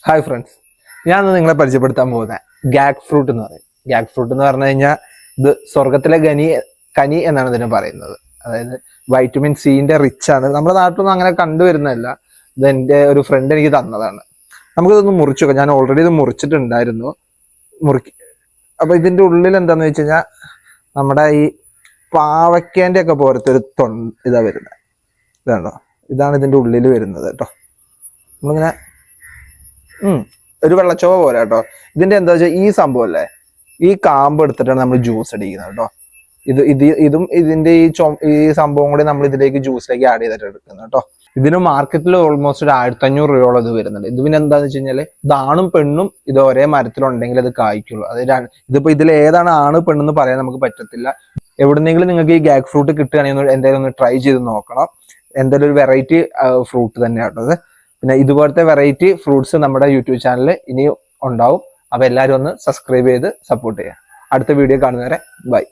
Hi friends, ഞാനൊന്ന് നിങ്ങളെ പരിചയപ്പെടുത്താൻ പോകുന്നത് ഗാഗ് ഫ്രൂട്ട് എന്ന് പറയും. ഗാഗ് ഫ്രൂട്ട് എന്ന് പറഞ്ഞു കഴിഞ്ഞാൽ ഇത് സ്വർഗത്തിലെ കനി എന്നാണ് ഇതിനെ പറയുന്നത്. അതായത് വൈറ്റമിൻ സിന്റെ റിച്ച് ആണ്. നമ്മുടെ നാട്ടിലൊന്നും അങ്ങനെ കണ്ടുവരുന്നതല്ല. ഇത് എൻ്റെ ഒരു ഫ്രണ്ട് എനിക്ക് തന്നതാണ്. നമുക്കിതൊന്ന് മുറിച്ചു നോക്കാം. ഞാൻ ഓൾറെഡി ഇത് മുറിച്ചിട്ടുണ്ടായിരുന്നു. അപ്പൊ ഇതിന്റെ ഉള്ളിൽ എന്താന്ന് വെച്ച് കഴിഞ്ഞാൽ നമ്മുടെ ഈ പാവയ്ക്കേന്റെ ഒക്കെ പോലത്തെ ഒരു ഇതാ വരുന്നത്. ഇതാണോ, ഇതാണ് ഇതിന്റെ ഉള്ളിൽ വരുന്നത് കേട്ടോ. നമ്മളിങ്ങനെ ഒരു വെള്ളച്ചോവ പോലെ കേട്ടോ. ഇതിന്റെ എന്താ വെച്ചാൽ ഈ സംഭവം അല്ലേ, ഈ കാമ്പ് എടുത്തിട്ടാണ് നമ്മൾ ജ്യൂസ് അടിക്കുന്നത് കേട്ടോ. ഇതും ഇതിന്റെ ഈ സംഭവം കൂടി നമ്മൾ ഇതിലേക്ക് ജ്യൂസിലേക്ക് ആഡ് ചെയ്തിട്ട് എടുക്കുന്നത് കേട്ടോ. ഇതിന് മാർക്കറ്റിൽ ഓൾമോസ്റ്റ് ഒരു 1500 രൂപയോളം ഇത് വരുന്നുണ്ട്. ഇത് പിന്നെ എന്താന്ന് വെച്ച് കഴിഞ്ഞാല് ഇതാണും പെണ്ണും ഇത് ഒരേ മരത്തിലുണ്ടെങ്കിൽ അത് കായ്ക്കുള്ളൂ. ഇതിപ്പോ ഇതിൽ ഏതാണ് ആണ് പെണ്ണെന്ന് പറയാൻ നമുക്ക് പറ്റത്തില്ല. എവിടുന്നെങ്കിലും നിങ്ങൾക്ക് ഈ ഗാഗ് ഫ്രൂട്ട് കിട്ടുകയാണെങ്കിൽ എന്തായാലും ഒന്ന് ട്രൈ ചെയ്ത് നോക്കണം. എന്തായാലും ഒരു വെറൈറ്റി ഫ്രൂട്ട് തന്നെയാട്ടോ അത്. പിന്നെ ഇതുപോലത്തെ വെറൈറ്റി ഫ്രൂട്ട്സ് നമ്മുടെ യൂട്യൂബ് ചാനലിൽ ഇനി ഉണ്ടാവും. അപ്പൊ എല്ലാവരും ഒന്ന് സബ്സ്ക്രൈബ് ചെയ്ത് സപ്പോർട്ട് ചെയ്യുക. അടുത്ത വീഡിയോ കാണുന്നവരെ ബൈ.